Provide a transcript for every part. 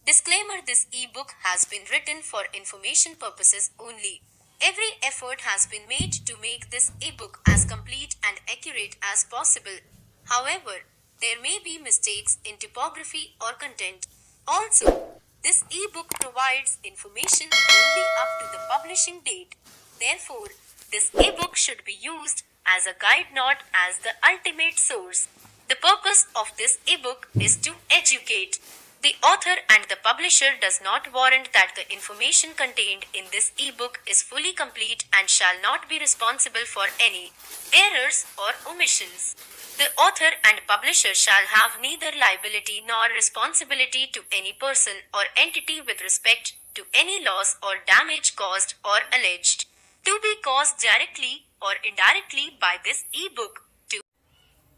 Disclaimer: this ebook has been written for information purposes only. Every effort has been made to make this ebook as complete and accurate as possible. However, there may be mistakes in typography or content. Also, this ebook provides information only up to the publishing date. Therefore, this ebook should be used as a guide, not as the ultimate source. The purpose of this ebook is to educate. The author and the publisher does not warrant that the information contained in this ebook is fully complete and shall not be responsible for any errors or omissions. The author and publisher shall have neither liability nor responsibility to any person or entity with respect to any loss or damage caused or alleged to be caused directly or indirectly by this ebook. 2.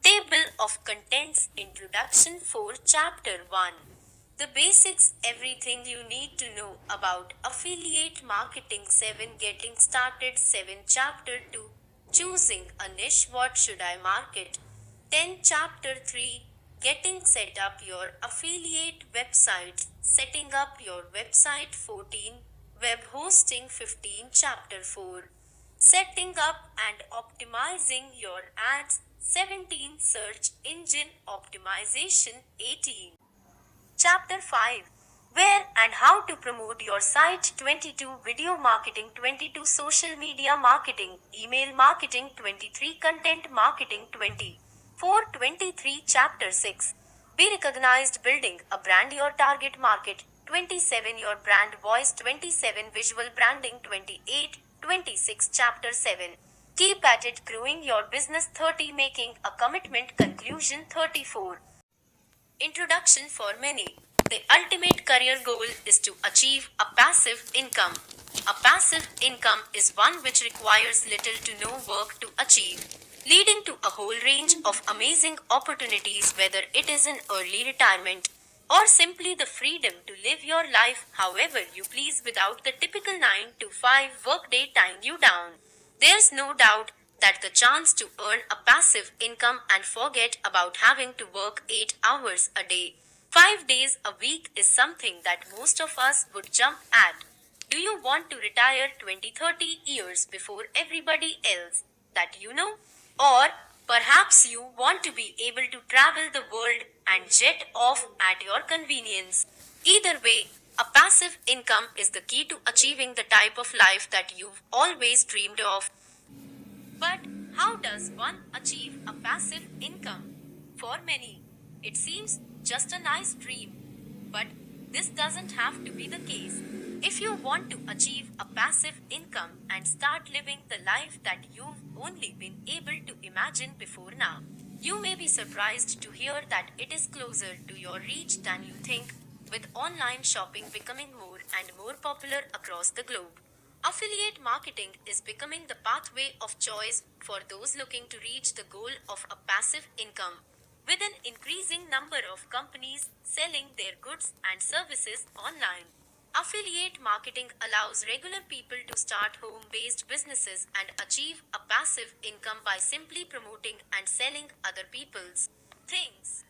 Table of Contents. Introduction. 4. Chapter 1. The basics: everything you need to know about affiliate marketing. 7. Getting started. 7. Chapter 2. Choosing a niche. What should I market? 10. Chapter 3. Getting set up your affiliate website. Setting up your website. 14. Web hosting. 15. Chapter 4. Setting up and optimizing your ads. 17. Search engine optimization. 18. Chapter 5. Where and how to promote your site. 22. Video marketing. 22. Social media marketing, email marketing. 23. Content marketing. 24. 23. Chapter 6. Be recognized, building a brand, your target market. 27. Your brand voice. 27. Visual branding. 28. 26. Chapter 7. Keep at it, growing your business. 30. Making a commitment. Conclusion. 34. Introduction. For many, the ultimate career goal is to achieve a passive income. A passive income is one which requires little to no work to achieve, leading to a whole range of amazing opportunities, whether it is an early retirement or simply the freedom to live your life however you please without the typical 9 to 5 workday tying you down. There's no doubt that the chance to earn a passive income and forget about having to work 8 hours a day, 5 days a week is something that most of us would jump at. Do you want to retire 20-30 years before everybody else that you know? Or perhaps you want to be able to travel the world and jet off at your convenience. Either way, a passive income is the key to achieving the type of life that you've always dreamed of. But how does one achieve a passive income? For many, it seems just a nice dream. But this doesn't have to be the case. If you want to achieve a passive income and start living the life that you've only been able to imagine before now, you may be surprised to hear that it is closer to your reach than you think, with online shopping becoming more and more popular across the globe. Affiliate marketing is becoming the pathway of choice for those looking to reach the goal of a passive income, with an increasing number of companies selling their goods and services online. Affiliate marketing allows regular people to start home-based businesses and achieve a passive income by simply promoting and selling other people's things.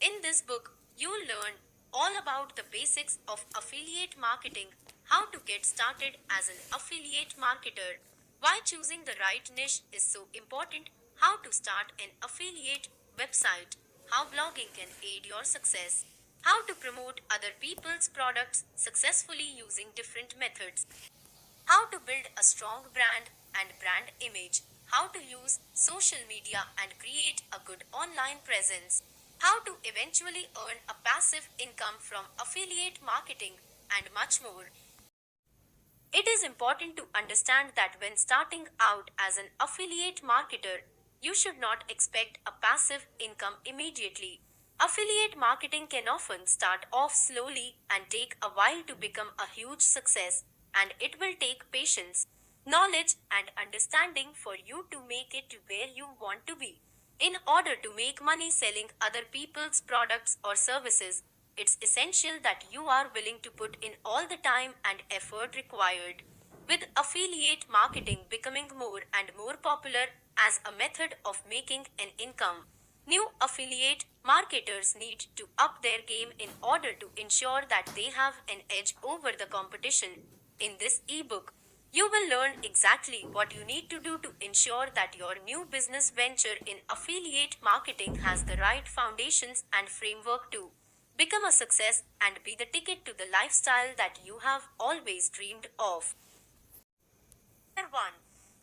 In this book, you'll learn all about the basics of affiliate marketing, how to get started as an affiliate marketer, why choosing the right niche is so important, how to start an affiliate website, how blogging can aid your success, how to promote other people's products successfully using different methods, how to build a strong brand and brand image, how to use social media and create a good online presence, how to eventually earn a passive income from affiliate marketing, and much more. It is important to understand that when starting out as an affiliate marketer, you should not expect a passive income immediately. Affiliate marketing can often start off slowly and take a while to become a huge success, and it will take patience, knowledge, and understanding for you to make it to where you want to be. In order to make money selling other people's products or services, it's essential that you are willing to put in all the time and effort required. With affiliate marketing becoming more and more popular as a method of making an income, New affiliate marketers need to up their game in order to ensure that they have an edge over the competition. In this ebook, you will learn exactly what you need to do to ensure that your new business venture in affiliate marketing has the right foundations and framework to become a success and be the ticket to the lifestyle that you have always dreamed of. Number 1.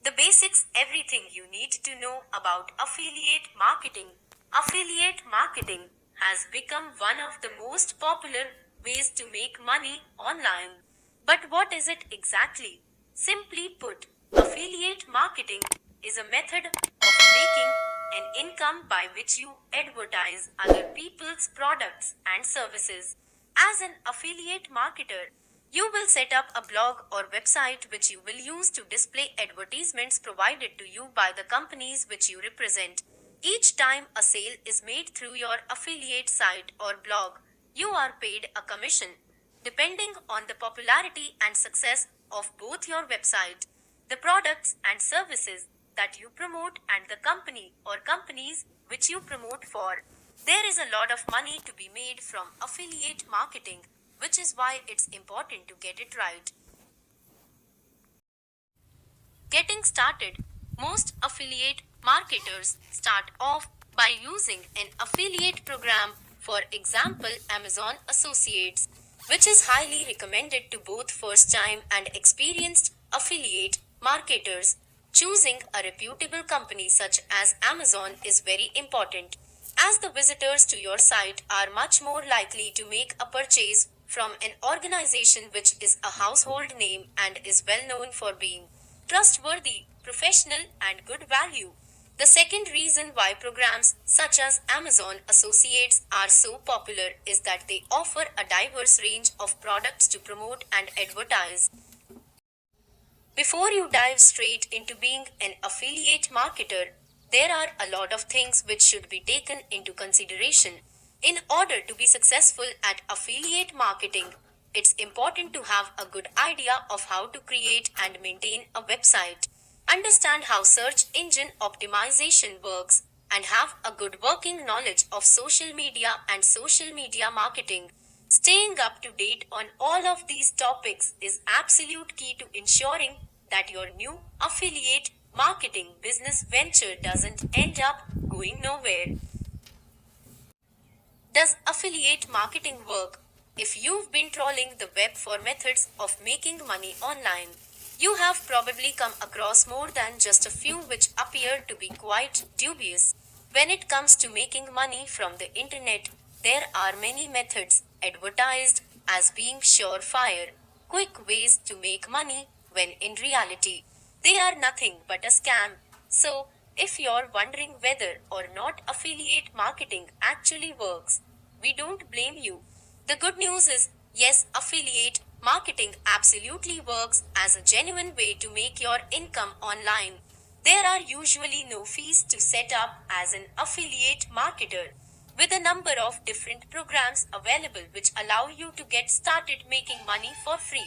The basics, everything you need to know about affiliate marketing. Affiliate marketing has become one of the most popular ways to make money online. But what is it exactly? Simply put, affiliate marketing is a method of making an income by which you advertise other people's products and services. As an affiliate marketer, you will set up a blog or website which you will use to display advertisements provided to you by the companies which you represent. Each time a sale is made through your affiliate site or blog, you are paid a commission, depending on the popularity and success of both your website, the products and services that you promote, and the company or companies which you promote for. There is a lot of money to be made from affiliate marketing, which is why it's important to get it right. Getting started. Most affiliate marketers start off by using an affiliate program, for example, Amazon Associates, which is highly recommended to both first time and experienced affiliate marketers. Choosing a reputable company such as Amazon is very important, as the visitors to your site are much more likely to make a purchase from an organization which is a household name and is well known for being trustworthy, professional, and good value. The second reason why programs such as Amazon Associates are so popular is that they offer a diverse range of products to promote and advertise. Before you dive straight into being an affiliate marketer, there are a lot of things which should be taken into consideration. In order to be successful at affiliate marketing, it's important to have a good idea of how to create and maintain a website, understand how search engine optimization works, and have a good working knowledge of social media and social media marketing. Staying up to date on all of these topics is absolute key to ensuring that your new affiliate marketing business venture doesn't end up going nowhere. Does affiliate marketing work? If you've been trawling the web for methods of making money online, you have probably come across more than just a few which appear to be quite dubious. When it comes to making money from the internet, there are many methods advertised as being surefire, quick ways to make money, when in reality, they are nothing but a scam. So, if you're wondering whether or not affiliate marketing actually works, we don't blame you. The good news is, yes, affiliate marketing absolutely works as a genuine way to make your income online. There are usually no fees to set up as an affiliate marketer, with a number of different programs available which allow you to get started making money for free.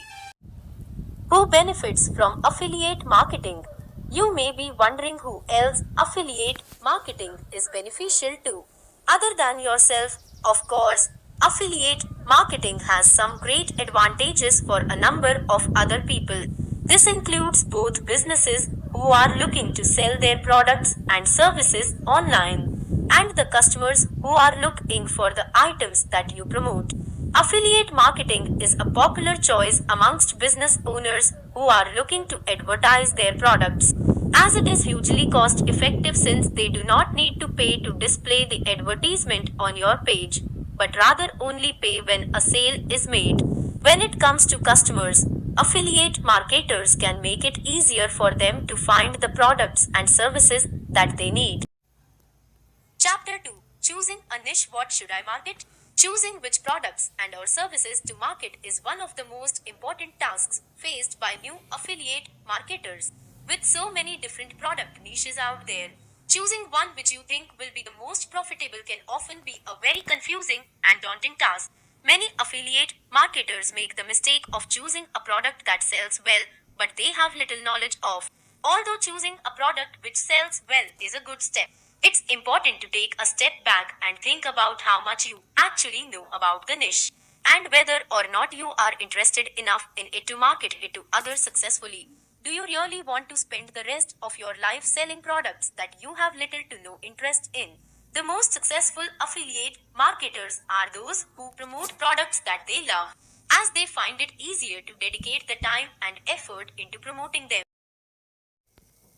Who benefits from affiliate marketing? You may be wondering who else affiliate marketing is beneficial to. Other than yourself, of course, affiliate marketing has some great advantages for a number of other people. This includes both businesses who are looking to sell their products and services online, and the customers who are looking for the items that you promote. Affiliate marketing is a popular choice amongst business owners who are looking to advertise their products, as it is hugely cost effective since they do not need to pay to display the advertisement on your page, but rather only pay when a sale is made. When it comes to customers, affiliate marketers can make it easier for them to find the products and services that they need. Chapter 2. Choosing a niche. What should I market? Choosing which products and or services to market is one of the most important tasks faced by new affiliate marketers. With so many different product niches out there, choosing one which you think will be the most profitable can often be a very confusing and daunting task. Many affiliate marketers make the mistake of choosing a product that sells well, but they have little knowledge of. Although choosing a product which sells well is a good step, It's important to take a step back and think about how much you actually know about the niche and whether or not you are interested enough in it to market it to others successfully. Do you really want to spend the rest of your life selling products that you have little to no interest in? The most successful affiliate marketers are those who promote products that they love, as they find it easier to dedicate the time and effort into promoting them.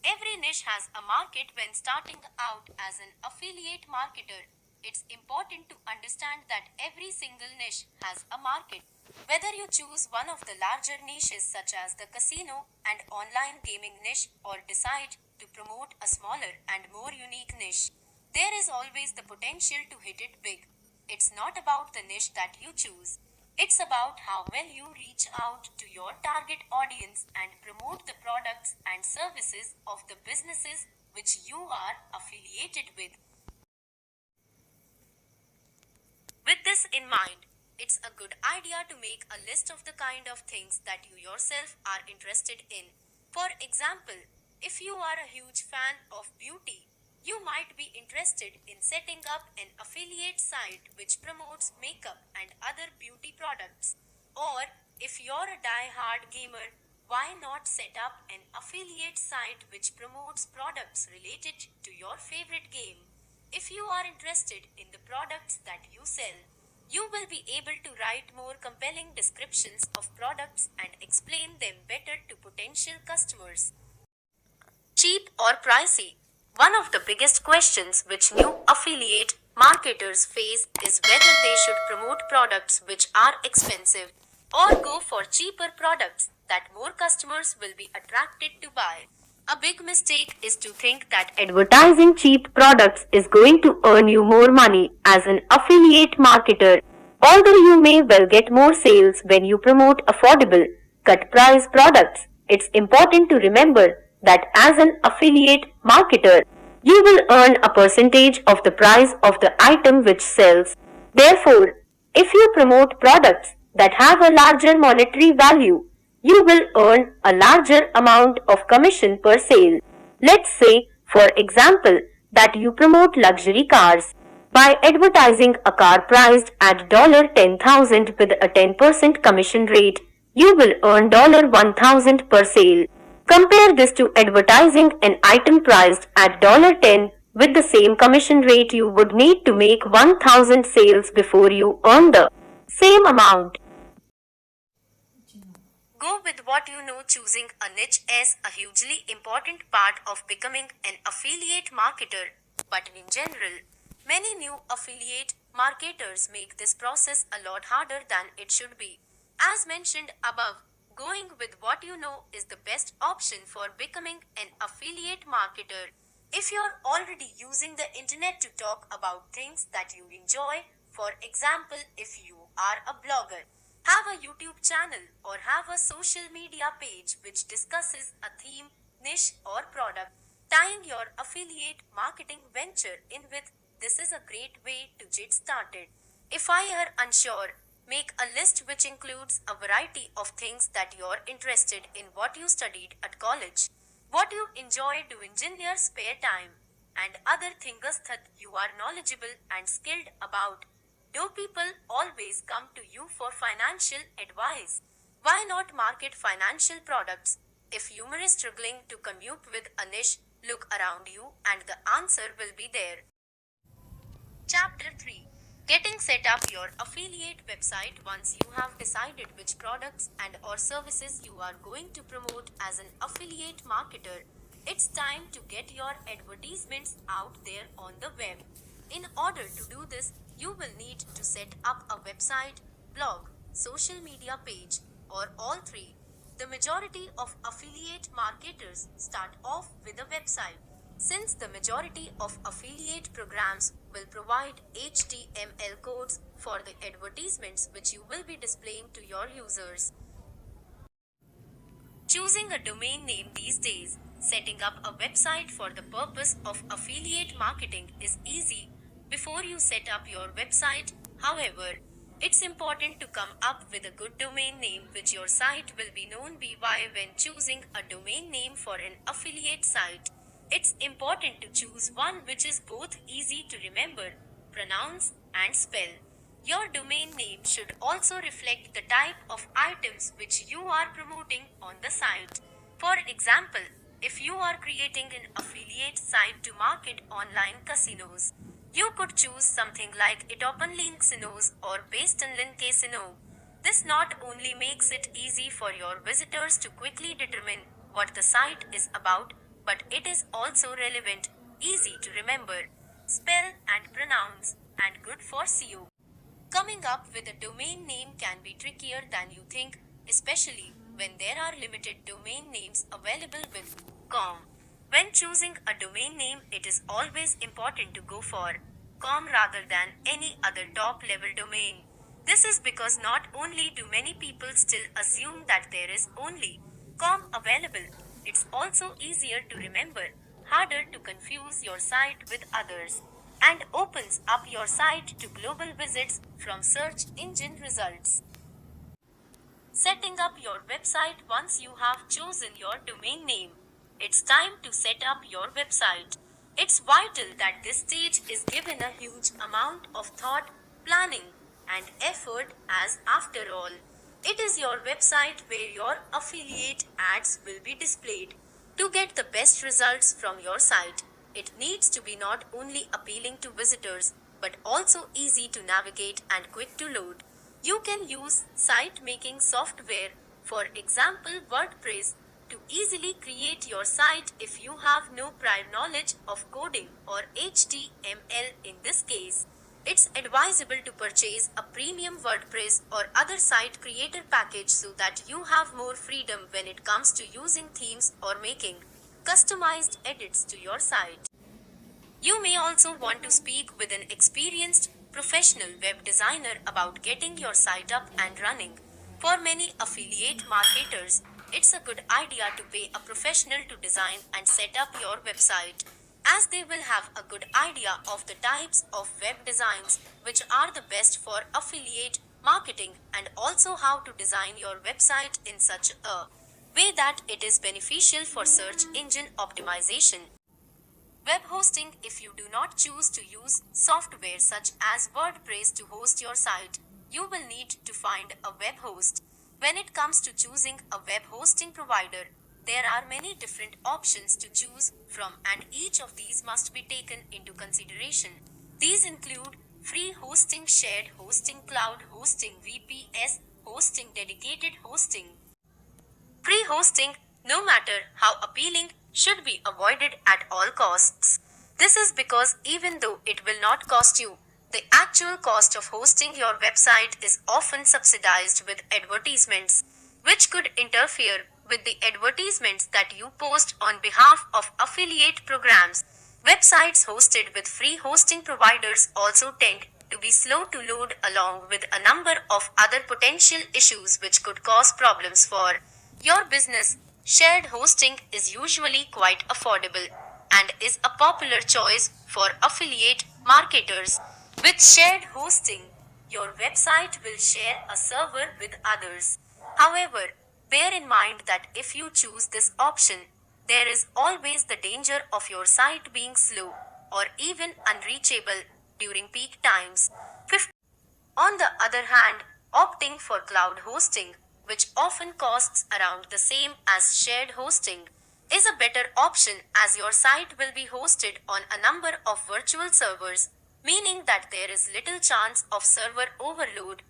Every niche has a market. When starting out as an affiliate marketer, it's important to understand that every single niche has a market. Whether you choose one of the larger niches such as the casino and online gaming niche or decide to promote a smaller and more unique niche, there is always the potential to hit it big. It's not about the niche that you choose. It's about how well you reach out to your target audience and promote the products and services of the businesses which you are affiliated with. With this in mind, it's a good idea to make a list of the kind of things that you yourself are interested in. For example, if you are a huge fan of beauty, you might be interested in setting up an affiliate site which promotes makeup and other beauty products. Or, if you're a die-hard gamer, why not set up an affiliate site which promotes products related to your favorite game? If you are interested in the products that you sell, you will be able to write more compelling descriptions of products and explain them better to potential customers. Cheap or pricey? One of the biggest questions which new affiliate marketers face is whether they should promote products which are expensive or go for cheaper products that more customers will be attracted to buy. A big mistake is to think that advertising cheap products is going to earn you more money as an affiliate marketer. Although you may well get more sales when you promote affordable, cut price products, it's important to remember that as an affiliate marketer, you will earn a percentage of the price of the item which sells. Therefore, if you promote products that have a larger monetary value, you will earn a larger amount of commission per sale. Let's say, for example, that you promote luxury cars. By advertising a car priced at $10,000 with a 10% commission rate, you will earn $1,000 per sale. Compare this to advertising an item priced at $10 with the same commission rate. You would need to make 1,000 sales before you earn the same amount. Go with what you know. Choosing a niche is a hugely important part of becoming an affiliate marketer, but in general, many new affiliate marketers make this process a lot harder than it should be. As mentioned above, going with what you know is the best option for becoming an affiliate marketer. If you're already using the internet to talk about things that you enjoy, for example, if you are a blogger, have a YouTube channel, or have a social media page which discusses a theme, niche, or product, tying your affiliate marketing venture in with this is a great way to get started. If I are unsure, make a list which includes a variety of things that you're interested in, what you studied at college, what you enjoy doing in your spare time, and other things that you are knowledgeable and skilled about. Do people always come to you for financial advice? Why not market financial products? If you are struggling to commute with a niche, look around you and the answer will be there. Chapter 3: Getting set up your affiliate website. Once you have decided which products and or services you are going to promote as an affiliate marketer, it's time to get your advertisements out there on the web. In order to do this, you will need to set up a website, blog, social media page, or all three. The majority of affiliate marketers start off with a website. Since the majority of affiliate programs will provide HTML codes for the advertisements which you will be displaying to your users. Choosing a domain name these days, setting up a website for the purpose of affiliate marketing is easy before you set up your website. However, it's important to come up with a good domain name which your site will be known by when choosing a domain name for an affiliate site. It's important to choose one which is both easy to remember, pronounce, and spell. Your domain name should also reflect the type of items which you are promoting on the site. For example, if you are creating an affiliate site to market online casinos, you could choose something like Itopanlin Casinos or Bastonlin Casino. This not only makes it easy for your visitors to quickly determine what the site is about, but it is also relevant, easy to remember, spell and pronounce, and good for SEO. Coming up with a domain name can be trickier than you think, especially when there are limited domain names available with .com. When choosing a domain name, it is always important to go for .com rather than any other top-level domain. This is because not only do many people still assume that there is only .com available, it's also easier to remember, harder to confuse your site with others, and opens up your site to global visits from search engine results. Setting up your website. Once you have chosen your domain name, it's time to set up your website. It's vital that this stage is given a huge amount of thought, planning, and effort, as after all, it is your website where your affiliate ads will be displayed. To get the best results from your site, it needs to be not only appealing to visitors, but also easy to navigate and quick to load. You can use site making software, for example WordPress, to easily create your site if you have no prior knowledge of coding or HTML. In this case, it's advisable to purchase a premium WordPress or other site creator package so that you have more freedom when it comes to using themes or making customized edits to your site. You may also want to speak with an experienced professional web designer about getting your site up and running. For many affiliate marketers, it's a good idea to pay a professional to design and set up your website, as they will have a good idea of the types of web designs which are the best for affiliate marketing, and also how to design your website in such a way that it is beneficial for search engine optimization. Web hosting. If you do not choose to use software such as WordPress to host your site, you will need to find a web host. When it comes to choosing a web hosting provider, there are many different options to choose from, and each of these must be taken into consideration. These include free hosting, shared hosting, cloud hosting, VPS hosting, dedicated hosting. Free hosting, no matter how appealing, should be avoided at all costs. This is because even though it will not cost you, the actual cost of hosting your website is often subsidized with advertisements, which could interfere with the advertisements that you post on behalf of affiliate programs. Websites hosted with free hosting providers also tend to be slow to load, along with a number of other potential issues which could cause problems for your business. Shared hosting is usually quite affordable and is a popular choice for affiliate marketers. With shared hosting, your website will share a server with others. However, bear in mind that if you choose this option, there is always the danger of your site being slow or even unreachable during peak times. On the other hand, opting for cloud hosting, which often costs around the same as shared hosting, is a better option, as your site will be hosted on a number of virtual servers, meaning that there is little chance of server overload.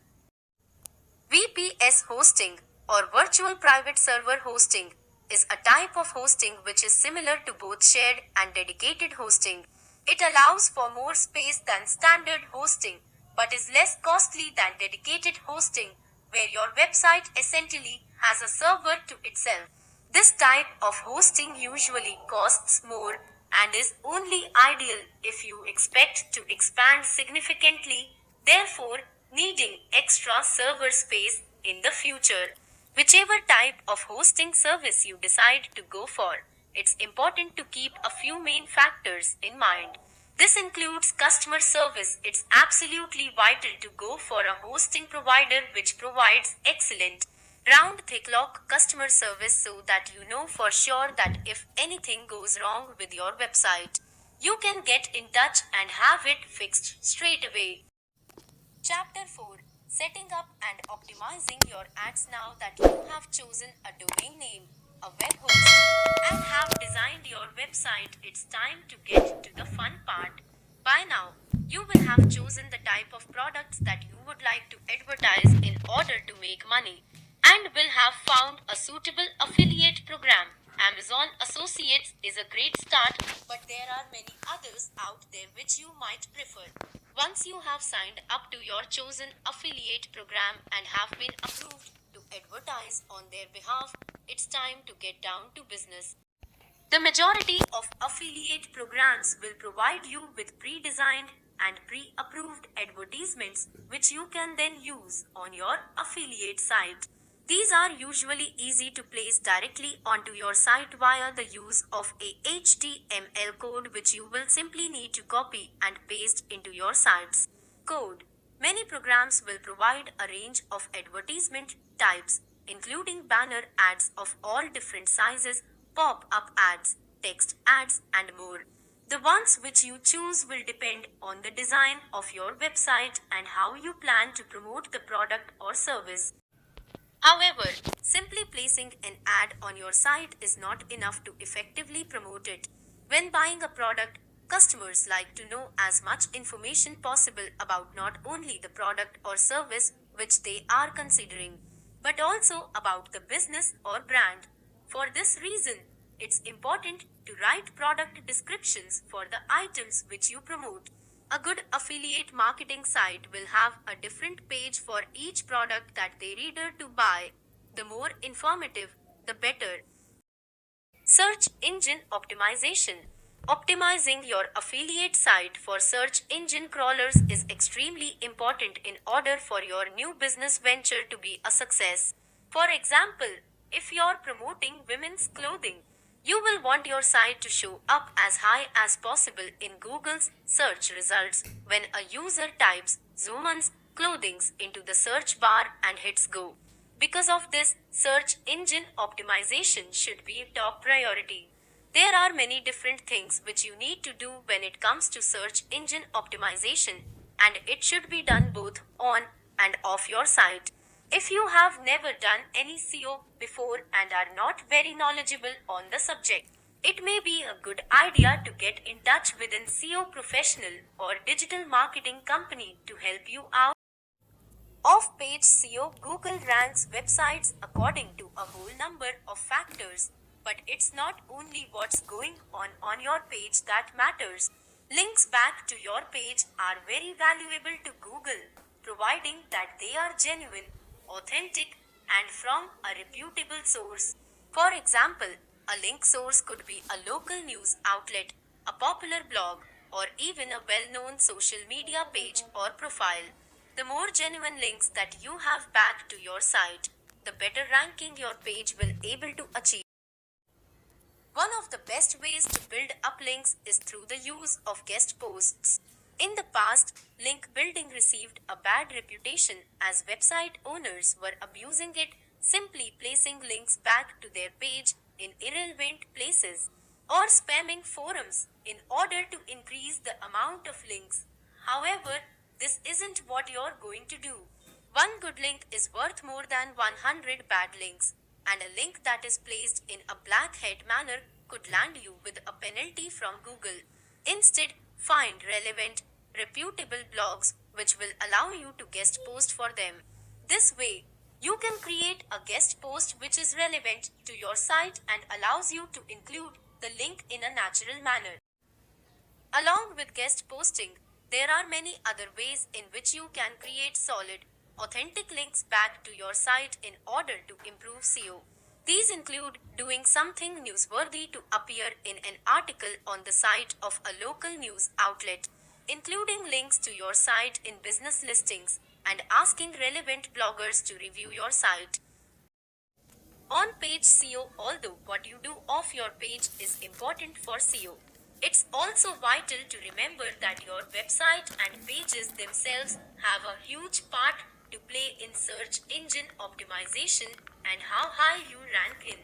VPS hosting, or virtual private server hosting, is a type of hosting which is similar to both shared and dedicated hosting. It allows for more space than standard hosting, but is less costly than dedicated hosting, where your website essentially has a server to itself. This type of hosting usually costs more and is only ideal if you expect to expand significantly, therefore needing extra server space in the future. Whichever type of hosting service you decide to go for, it's important to keep a few main factors in mind. This includes customer service. It's absolutely vital to go for a hosting provider which provides excellent round-the-clock customer service so that you know for sure that if anything goes wrong with your website, you can get in touch and have it fixed straight away. Chapter 4: Setting up and optimizing your ads. Now that you have chosen a domain name, a web host, and have designed your website, it's time to get to the fun part. By now, you will have chosen the type of products that you would like to advertise in order to make money, and will have found a suitable affiliate program. Amazon Associates is a great start, but there are many others out there which you might prefer. Once you have signed up to your chosen affiliate program and have been approved to advertise on their behalf, it's time to get down to business. The majority of affiliate programs will provide you with pre-designed and pre-approved advertisements which you can then use on your affiliate site. These are usually easy to place directly onto your site via the use of a HTML code which you will simply need to copy and paste into your site's code. Many programs will provide a range of advertisement types, including banner ads of all different sizes, pop-up ads, text ads, and more. The ones which you choose will depend on the design of your website and how you plan to promote the product or service. However, simply placing an ad on your site is not enough to effectively promote it. When buying a product, customers like to know as much information possible about not only the product or service which they are considering, but also about the business or brand. For this reason, it's important to write product descriptions for the items which you promote. A good affiliate marketing site will have a different page for each product that they reader to buy. The more informative, the better. Search engine optimization. Optimizing your affiliate site for search engine crawlers is extremely important in order for your new business venture to be a success. For example, if you're promoting women's clothing, you will want your site to show up as high as possible in Google's search results when a user types women's clothing into the search bar and hits go. Because of this, search engine optimization should be a top priority. There are many different things which you need to do when it comes to search engine optimization, and it should be done both on and off your site. If you have never done any SEO before and are not very knowledgeable on the subject, it may be a good idea to get in touch with an SEO professional or digital marketing company to help you out. Off-page SEO. Google ranks websites according to a whole number of factors, but it's not only what's going on your page that matters. Links back to your page are very valuable to Google, providing that they are genuine, authentic, and from a reputable source. For example, a link source could be a local news outlet, a popular blog, or even a well-known social media page or profile. The more genuine links that you have back to your site, the better ranking your page will able to achieve. One of the best ways to build up links is through the use of guest posts. In the past, link building received a bad reputation as website owners were abusing it, simply placing links back to their page in irrelevant places, or spamming forums in order to increase the amount of links. However, this isn't what you're going to do. One good link is worth more than 100 bad links, and a link that is placed in a blackhead manner could land you with a penalty from Google. Instead, find relevant, reputable blogs which will allow you to guest post for them. This way, you can create a guest post which is relevant to your site and allows you to include the link in a natural manner. Along with guest posting, there are many other ways in which you can create solid, authentic links back to your site in order to improve SEO. These include doing something newsworthy to appear in an article on the site of a local news outlet, including links to your site in business listings, and asking relevant bloggers to review your site. On-page SEO. Although what you do off your page is important for SEO, it's also vital to remember that your website and pages themselves have a huge part to play in search engine optimization and how high you rank in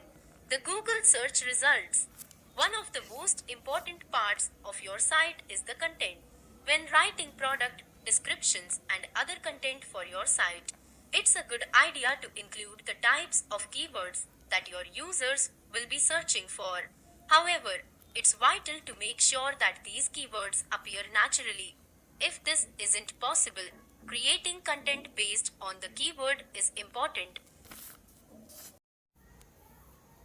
the Google search results. One of the most important parts of your site is the content. When writing product descriptions and other content for your site, it's a good idea to include the types of keywords that your users will be searching for. However, it's vital to make sure that these keywords appear naturally. If this isn't possible, creating content based on the keyword is important.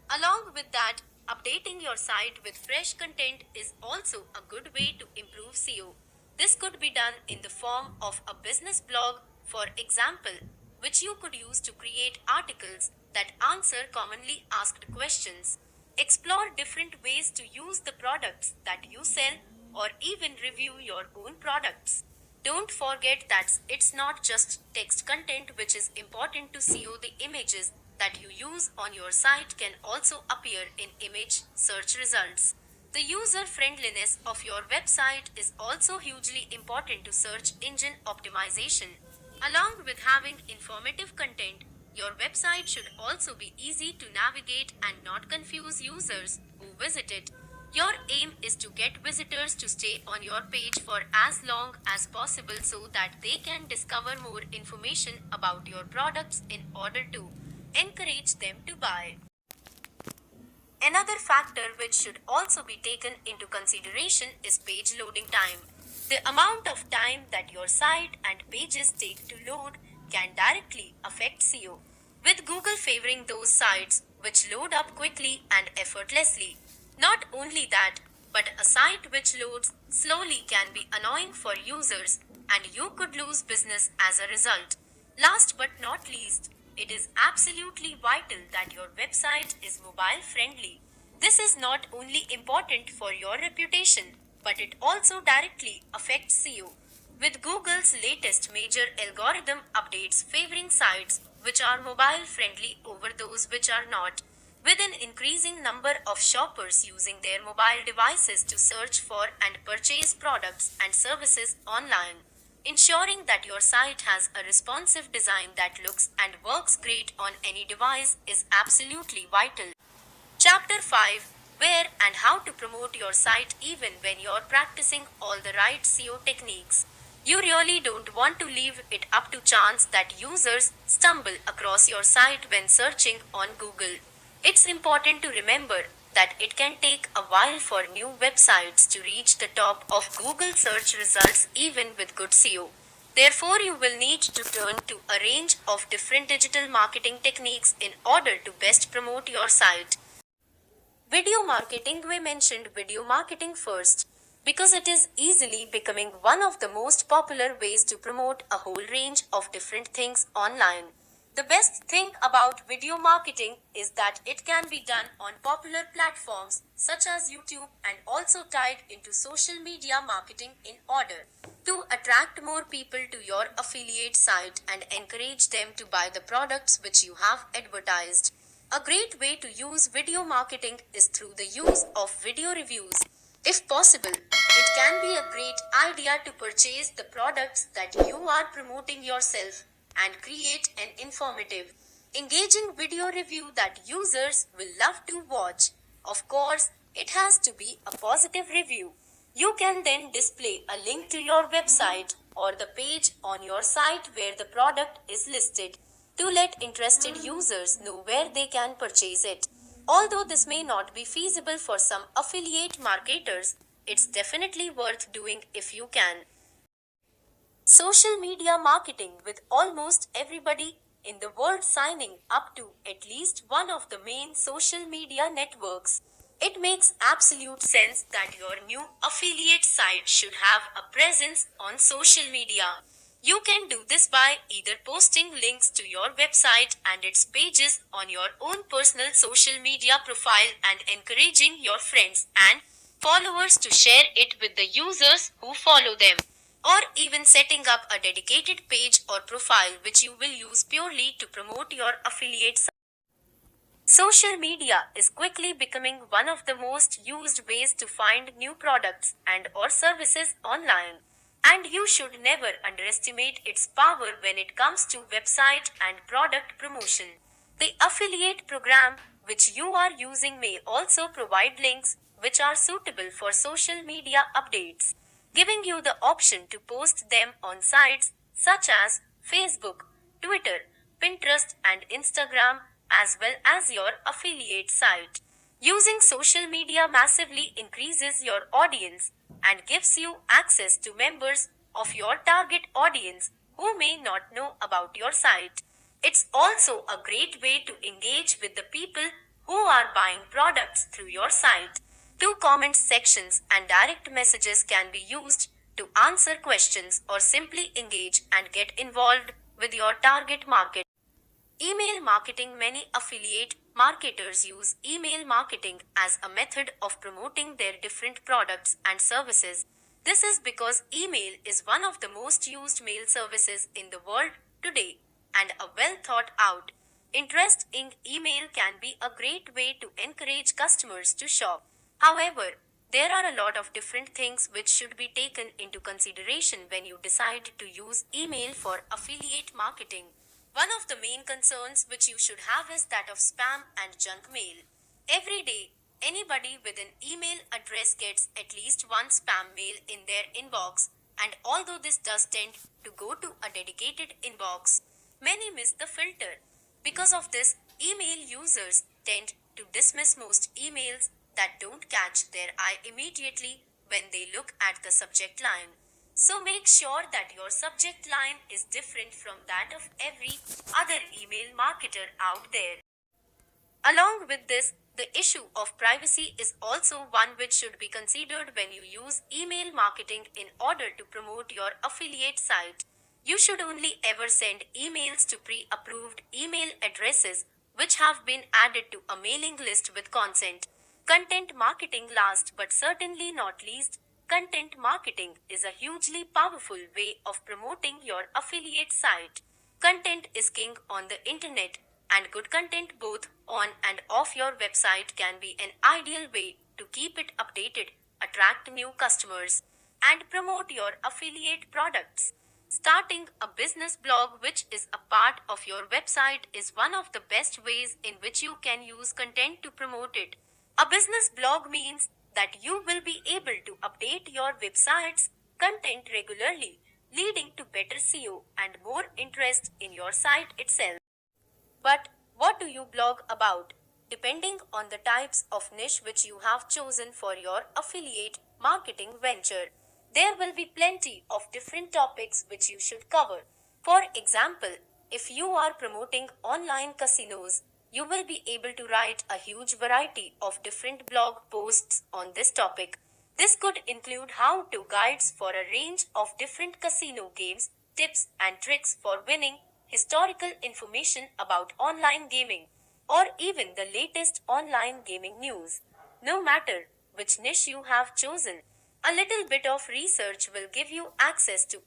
Along with that, updating your site with fresh content is also a good way to improve SEO. This could be done in the form of a business blog, for example, which you could use to create articles that answer commonly asked questions. Explore different ways to use the products that you sell or even review your own products. Don't forget that it's not just text content which is important to SEO. The images that you use on your site can also appear in image search results. The user friendliness of your website is also hugely important to search engine optimization. Along with having informative content, your website should also be easy to navigate and not confuse users who visit it. Your aim is to get visitors to stay on your page for as long as possible so that they can discover more information about your products in order to encourage them to buy. Another factor which should also be taken into consideration is page loading time. The amount of time that your site and pages take to load can directly affect SEO, with Google favoring those sites which load up quickly and effortlessly. Not only that, but a site which loads slowly can be annoying for users and you could lose business as a result. Last but not least, it is absolutely vital that your website is mobile friendly. This is not only important for your reputation, but it also directly affects SEO. With Google's latest major algorithm updates favoring sites which are mobile friendly over those which are not, with an increasing number of shoppers using their mobile devices to search for and purchase products and services online. Ensuring that your site has a responsive design that looks and works great on any device is absolutely vital. Chapter 5: Where and how to promote your site even when you're practicing all the right SEO techniques. You really don't want to leave it up to chance that users stumble across your site when searching on Google. It's important to remember that it can take a while for new websites to reach the top of Google search results even with good SEO. Therefore, you will need to turn to a range of different digital marketing techniques in order to best promote your site. Video marketing. We mentioned video marketing first because it is easily becoming one of the most popular ways to promote a whole range of different things online. The best thing about video marketing is that it can be done on popular platforms such as YouTube and also tied into social media marketing in order to attract more people to your affiliate site and encourage them to buy the products which you have advertised. A great way to use video marketing is through the use of video reviews. If possible, it can be a great idea to purchase the products that you are promoting yourself and create an informative, engaging video review that users will love to watch. Of course, it has to be a positive review. You can then display a link to your website or the page on your site where the product is listed to let interested users know where they can purchase it. Although this may not be feasible for some affiliate marketers, it's definitely worth doing if you can. Social media marketing. With almost everybody in the world signing up to at least one of the main social media networks, it makes absolute sense that your new affiliate site should have a presence on social media. You can do this by either posting links to your website and its pages on your own personal social media profile and encouraging your friends and followers to share it with the users who follow them, or even setting up a dedicated page or profile which you will use purely to promote your affiliate site. Social media is quickly becoming one of the most used ways to find new products and or services online. And you should never underestimate its power when it comes to website and product promotion. The affiliate program which you are using may also provide links which are suitable for social media updates, giving you the option to post them on sites such as Facebook, Twitter, Pinterest, and Instagram, as well as your affiliate site. Using social media massively increases your audience and gives you access to members of your target audience who may not know about your site. It's also a great way to engage with the people who are buying products through your site. Two comment sections and direct messages can be used to answer questions or simply engage and get involved with your target market. Email marketing. Many affiliate marketers use email marketing as a method of promoting their different products and services. This is because email is one of the most used mail services in the world today, and a well thought out interest in email can be a great way to encourage customers to shop. However, there are a lot of different things which should be taken into consideration when you decide to use email for affiliate marketing. One of the main concerns which you should have is that of spam and junk mail. Every day, anybody with an email address gets at least one spam mail in their inbox, and although this does tend to go to a dedicated inbox, many miss the filter. Because of this, email users tend to dismiss most emails that don't catch their eye immediately when they look at the subject line. So make sure that your subject line is different from that of every other email marketer out there. Along with this, the issue of privacy is also one which should be considered when you use email marketing in order to promote your affiliate site. You should only ever send emails to pre-approved email addresses which have been added to a mailing list with consent. Content marketing. Last but certainly not least, content marketing is a hugely powerful way of promoting your affiliate site. Content is king on the internet, and good content both on and off your website can be an ideal way to keep it updated, attract new customers, and promote your affiliate products. Starting a business blog which is a part of your website is one of the best ways in which you can use content to promote it. A business blog means that you will be able to update your website's content regularly, leading to better SEO and more interest in your site itself. But what do you blog about? Depending on the types of niche which you have chosen for your affiliate marketing venture, there will be plenty of different topics which you should cover. For example, if you are promoting online casinos, you will be able to write a huge variety of different blog posts on this topic. This could include how-to guides for a range of different casino games, tips and tricks for winning, historical information about online gaming, or even the latest online gaming news. No matter which niche you have chosen, a little bit of research will give you access to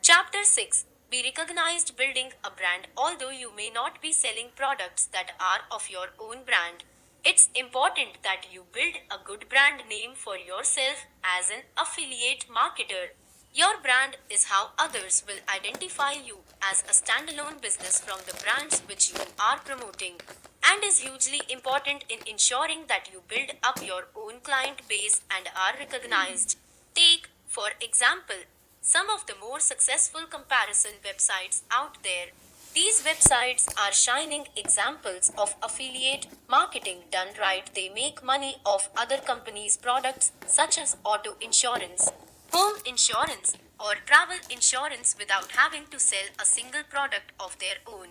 Chapter 6. Be recognized. Building a brand. Although you may not be selling products that are of your own brand, it's important that you build a good brand name for yourself as an affiliate marketer. Your brand is how others will identify you as a standalone business from the brands which you are promoting, and is hugely important in ensuring that you build up your own client base and are recognized. Take, for example, some of the more successful comparison websites out there. These websites are shining examples of affiliate marketing done right. They make money off other companies' products such as auto insurance, home insurance, or travel insurance without having to sell a single product of their own.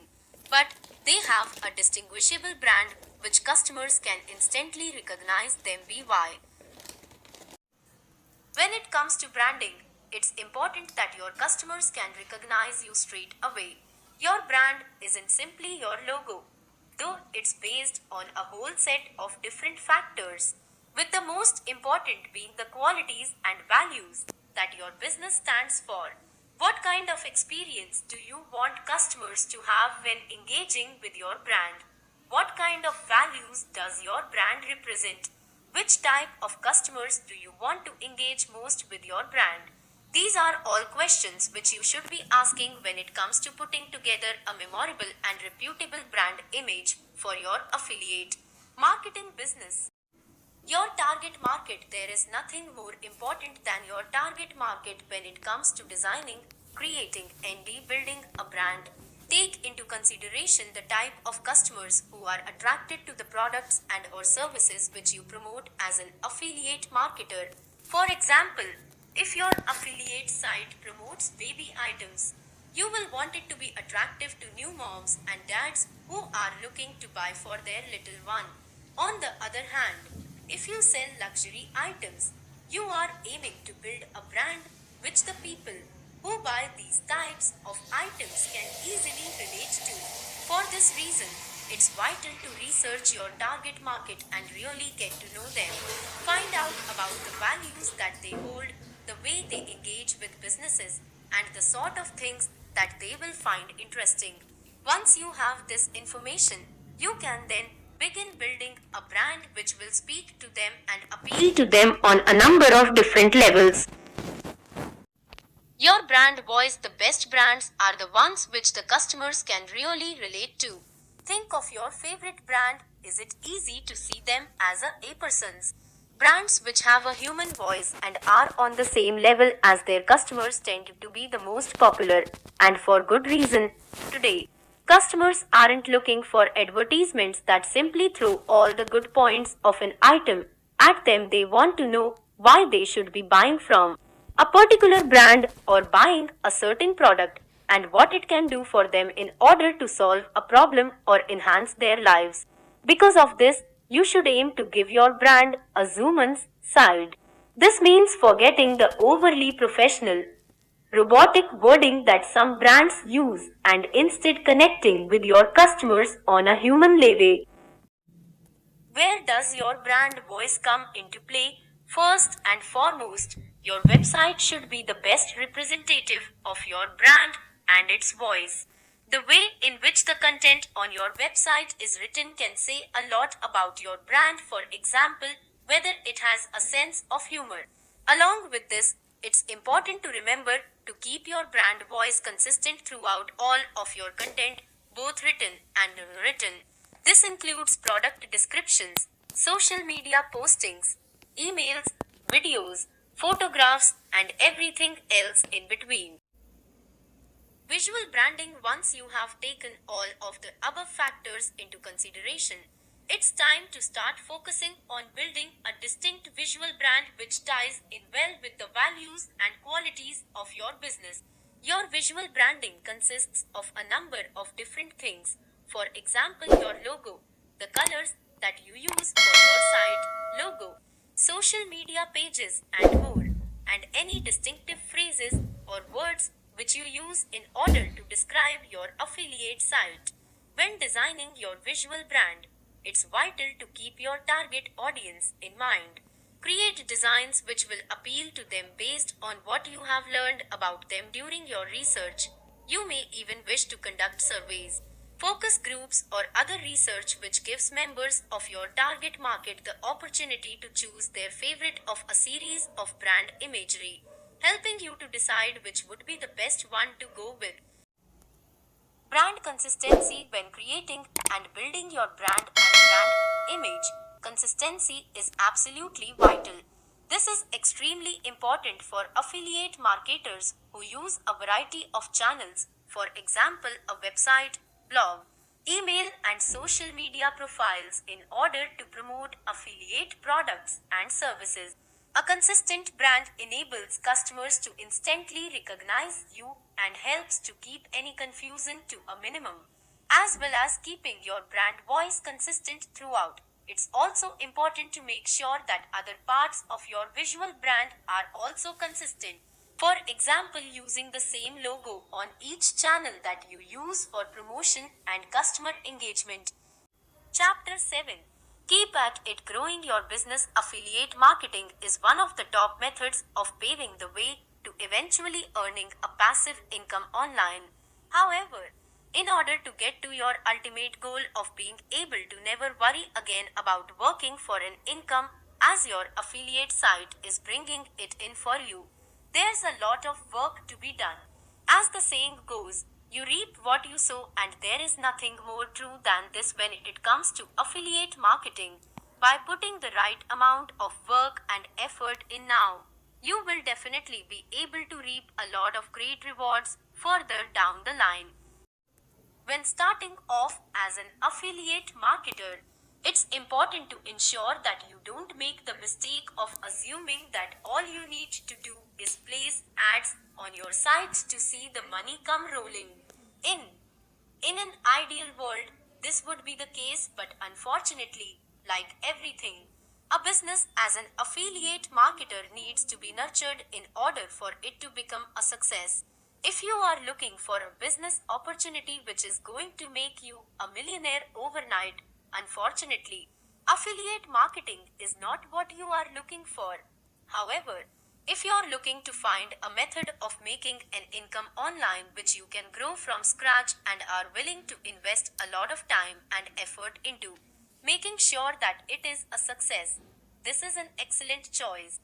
But they have a distinguishable brand which customers can instantly recognize them by. When it comes to branding, it's important that your customers can recognize you straight away. Your brand isn't simply your logo, though it's based on a whole set of different factors, with the most important being the qualities and values that your business stands for. What kind of experience do you want customers to have when engaging with your brand? What kind of values does your brand represent? Which type of customers do you want to engage most with your brand? These are all questions which you should be asking when it comes to putting together a memorable and reputable brand image for your affiliate marketing business. Your target market. There is nothing more important than your target market when it comes to designing, creating, and building a brand. Take into consideration the type of customers who are attracted to the products and or services which you promote as an affiliate marketer. For example, if your affiliate site promotes baby items, you will want it to be attractive to new moms and dads who are looking to buy for their little one. On the other hand, if you sell luxury items, you are aiming to build a brand which the people who buy these types of items can easily relate to. For this reason, it's vital to research your target market and really get to know them. Find out about the values that they hold, the way they engage with businesses, and the sort of things that they will find interesting. Once you have this information, you can then begin building a brand which will speak to them and appeal to them on a number of different levels. Your brand voice. The best brands are the ones which the customers can really relate to. Think of your favorite brand. Is it easy to see them as a person's? Brands which have a human voice and are on the same level as their customers tend to be the most popular, and for good reason. Today, customers aren't looking for advertisements that simply throw all the good points of an item at them. They want to know why they should be buying from a particular brand or buying a certain product and what it can do for them in order to solve a problem or enhance their lives. Because of this, you should aim to give your brand a human's side. This means forgetting the overly professional, robotic wording that some brands use and instead connecting with your customers on a human level. Where does your brand voice come into play? First and foremost, your website should be the best representative of your brand and its voice. The way in which the content on your website is written can say a lot about your brand. For example, whether it has a sense of humor. Along with this, it's important to remember to keep your brand voice consistent throughout all of your content, both written and unwritten. This includes product descriptions, social media postings, emails, videos, photographs, and everything else in between. Visual branding. Once you have taken all of the above factors into consideration, it's time to start focusing on building a distinct visual brand which ties in well with the values and qualities of your business. Your visual branding consists of a number of different things. For example, your logo, the colors that you use for your site, logo, social media pages, and more, and any distinctive phrases or words which you use in order to describe your affiliate site. When designing your visual brand, it's vital to keep your target audience in mind. Create designs which will appeal to them based on what you have learned about them during your research. You may even wish to conduct surveys, focus groups, or other research which gives members of your target market the opportunity to choose their favorite of a series of brand imagery, helping you to decide which would be the best one to go with. Brand consistency. When creating and building your brand and brand image, consistency is absolutely vital. This is extremely important for affiliate marketers who use a variety of channels, for example, a website, blog, email, and social media profiles in order to promote affiliate products and services. A consistent brand enables customers to instantly recognize you and helps to keep any confusion to a minimum, as well as keeping your brand voice consistent throughout. It's also important to make sure that other parts of your visual brand are also consistent. For example, using the same logo on each channel that you use for promotion and customer engagement. Chapter 7. Keep at it. Growing your business. Affiliate marketing is one of the top methods of paving the way to eventually earning a passive income online. However, in order to get to your ultimate goal of being able to never worry again about working for an income, as your affiliate site is bringing it in for you, There's a lot of work to be done. As the saying goes, you reap what you sow, and there is nothing more true than this when it comes to affiliate marketing. By putting the right amount of work and effort in now, you will definitely be able to reap a lot of great rewards further down the line. When starting off as an affiliate marketer, it's important to ensure that you don't make the mistake of assuming that all you need to do is place ads on your sites to see the money come rolling in. In an ideal world, this would be the case, but unfortunately, like everything, a business as an affiliate marketer needs to be nurtured in order for it to become a success. If you are looking for a business opportunity which is going to make you a millionaire overnight, unfortunately, affiliate marketing is not what you are looking for. However, if you are looking to find a method of making an income online which you can grow from scratch and are willing to invest a lot of time and effort into making sure that it is a success, this is an excellent choice.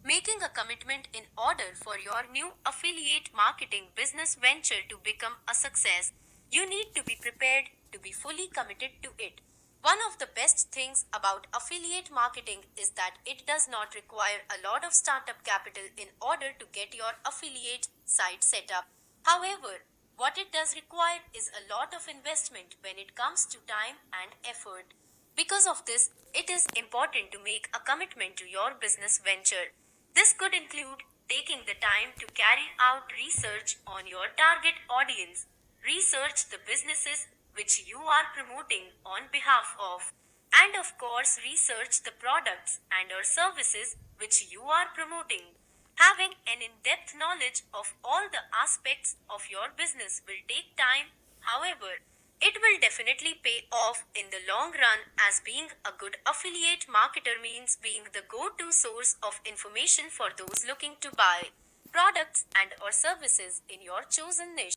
Making a commitment in order for your new affiliate marketing business venture to become a success, you need to be prepared to be fully committed to it. One of the best things about affiliate marketing is that it does not require a lot of startup capital in order to get your affiliate site set up. However, what it does require is a lot of investment when it comes to time and effort. Because of this, it is important to make a commitment to your business venture. This could include taking the time to carry out research on your target audience, research the businesses which you are promoting on behalf of, and of course, research the products and or services which you are promoting. Having an in-depth knowledge of all the aspects of your business will take time. However, it will definitely pay off in the long run, as being a good affiliate marketer means being the go-to source of information for those looking to buy products and or services in your chosen niche.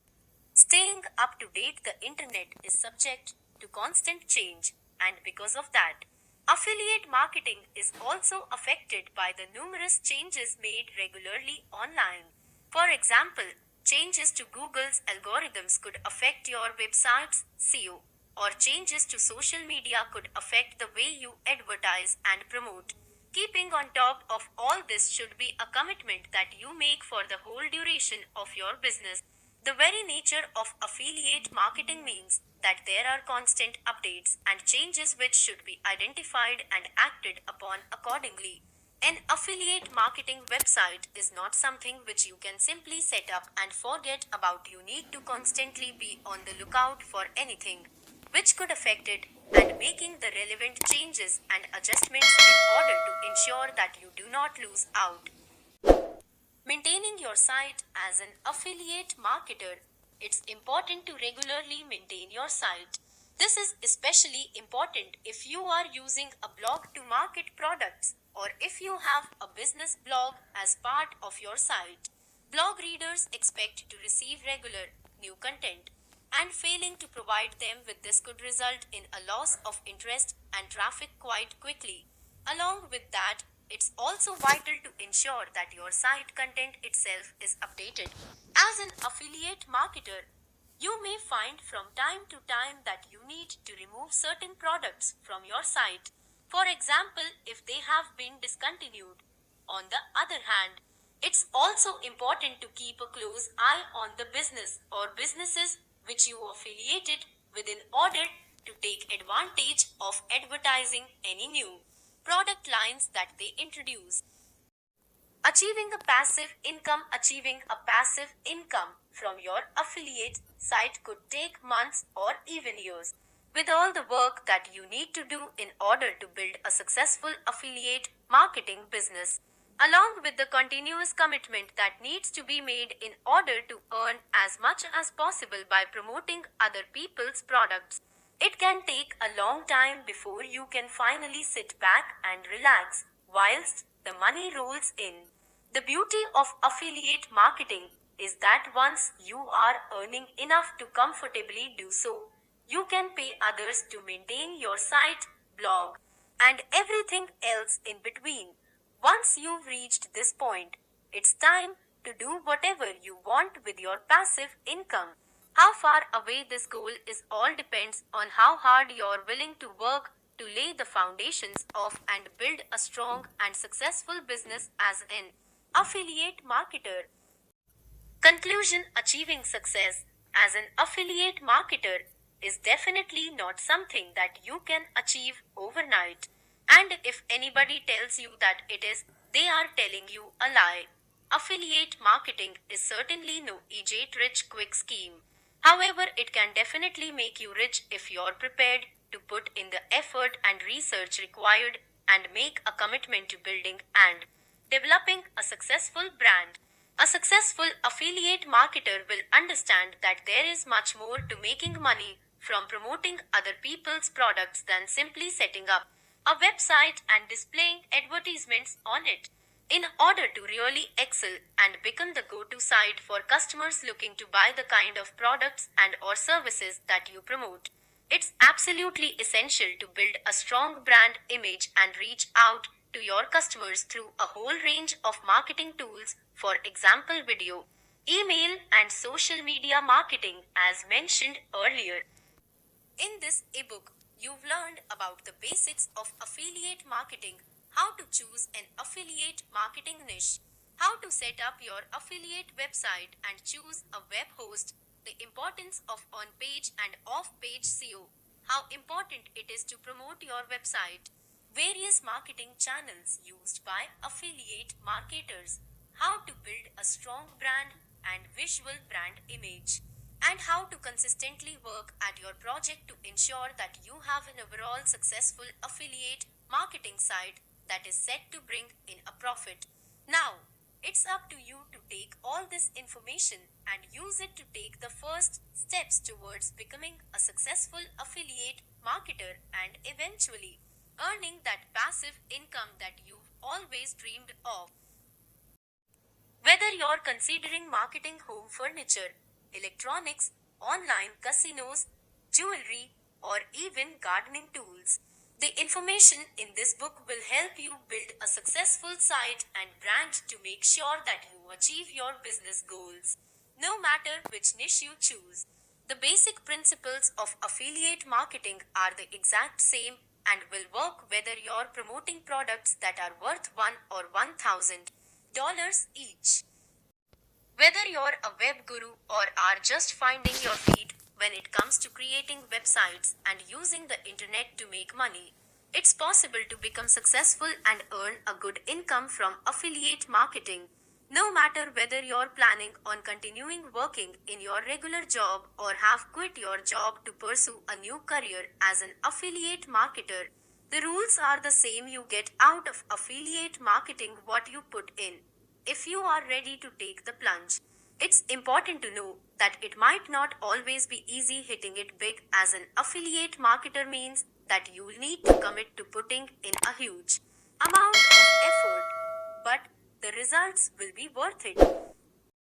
Staying up to date, the internet is subject to constant change, and because of that, affiliate marketing is also affected by the numerous changes made regularly online. For example, changes to Google's algorithms could affect your website's SEO, or changes to social media could affect the way you advertise and promote. Keeping on top of all this should be a commitment that you make for the whole duration of your business. The very nature of affiliate marketing means that there are constant updates and changes which should be identified and acted upon accordingly. An affiliate marketing website is not something which you can simply set up and forget about. You need to constantly be on the lookout for anything which could affect it, and making the relevant changes and adjustments in order to ensure that you do not lose out. Maintaining your site as an affiliate marketer, it's important to regularly maintain your site. This is especially important if you are using a blog to market products, or if you have a business blog as part of your site. Blog readers expect to receive regular new content, and failing to provide them with this could result in a loss of interest and traffic quite quickly. Along with that, it's also vital to ensure that your site content itself is updated. As an affiliate marketer, you may find from time to time that you need to remove certain products from your site. For example, if they have been discontinued. On the other hand, it's also important to keep a close eye on the business or businesses which you affiliated with in order to take advantage of advertising any new product lines that they introduce. Achieving a passive income from your affiliate site could take months or even years. With all the work that you need to do in order to build a successful affiliate marketing business, along with the continuous commitment that needs to be made in order to earn as much as possible by promoting other people's products, it can take a long time before you can finally sit back and relax whilst the money rolls in. The beauty of affiliate marketing is that once you are earning enough to comfortably do so, you can pay others to maintain your site, blog, and everything else in between. Once you've reached this point, It's time to do whatever you want with your passive income. How far away this goal is all depends on how hard you're willing to work to lay the foundations of and build a strong and successful business as an affiliate marketer. Conclusion: achieving success as an affiliate marketer is definitely not something that you can achieve overnight. And if anybody tells you that it is, they are telling you a lie. Affiliate marketing is certainly no easy rich quick scheme. However, it can definitely make you rich if you're prepared to put in the effort and research required and make a commitment to building and developing a successful brand. A successful affiliate marketer will understand that there is much more to making money from promoting other people's products than simply setting up a website and displaying advertisements on it. In order to really excel and become the go-to site for customers looking to buy the kind of products and or services that you promote, it's absolutely essential to build a strong brand image and reach out to your customers through a whole range of marketing tools, for example video, email and social media marketing as mentioned earlier. In this ebook, you've learned about the basics of affiliate marketing, how to choose an affiliate marketing niche, how to set up your affiliate website and choose a web host, the importance of on-page and off-page SEO, how important it is to promote your website, various marketing channels used by affiliate marketers, how to build a strong brand and visual brand image, and how to consistently work at your project to ensure that you have an overall successful affiliate marketing site that is set to bring in a profit. Now, it's up to you to take all this information and use it to take the first steps towards becoming a successful affiliate marketer and eventually earning that passive income that you've always dreamed of. Whether you're considering marketing home furniture, electronics, online casinos, jewelry, or even gardening tools, the information in this book will help you build a successful site and brand to make sure that you achieve your business goals. No matter which niche you choose, the basic principles of affiliate marketing are the exact same and will work whether you're promoting products that are worth $1 or $1,000 each. Whether you're a web guru or are just finding your feet when it comes to creating websites and using the internet to make money, it's possible to become successful and earn a good income from affiliate marketing. No matter whether you're planning on continuing working in your regular job or have quit your job to pursue a new career as an affiliate marketer, the rules are the same. You get out of affiliate marketing what you put in. If you are ready to take the plunge, it's important to know that it might not always be easy. Hitting it big as an affiliate marketer means that you'll need to commit to putting in a huge amount of effort, but the results will be worth it.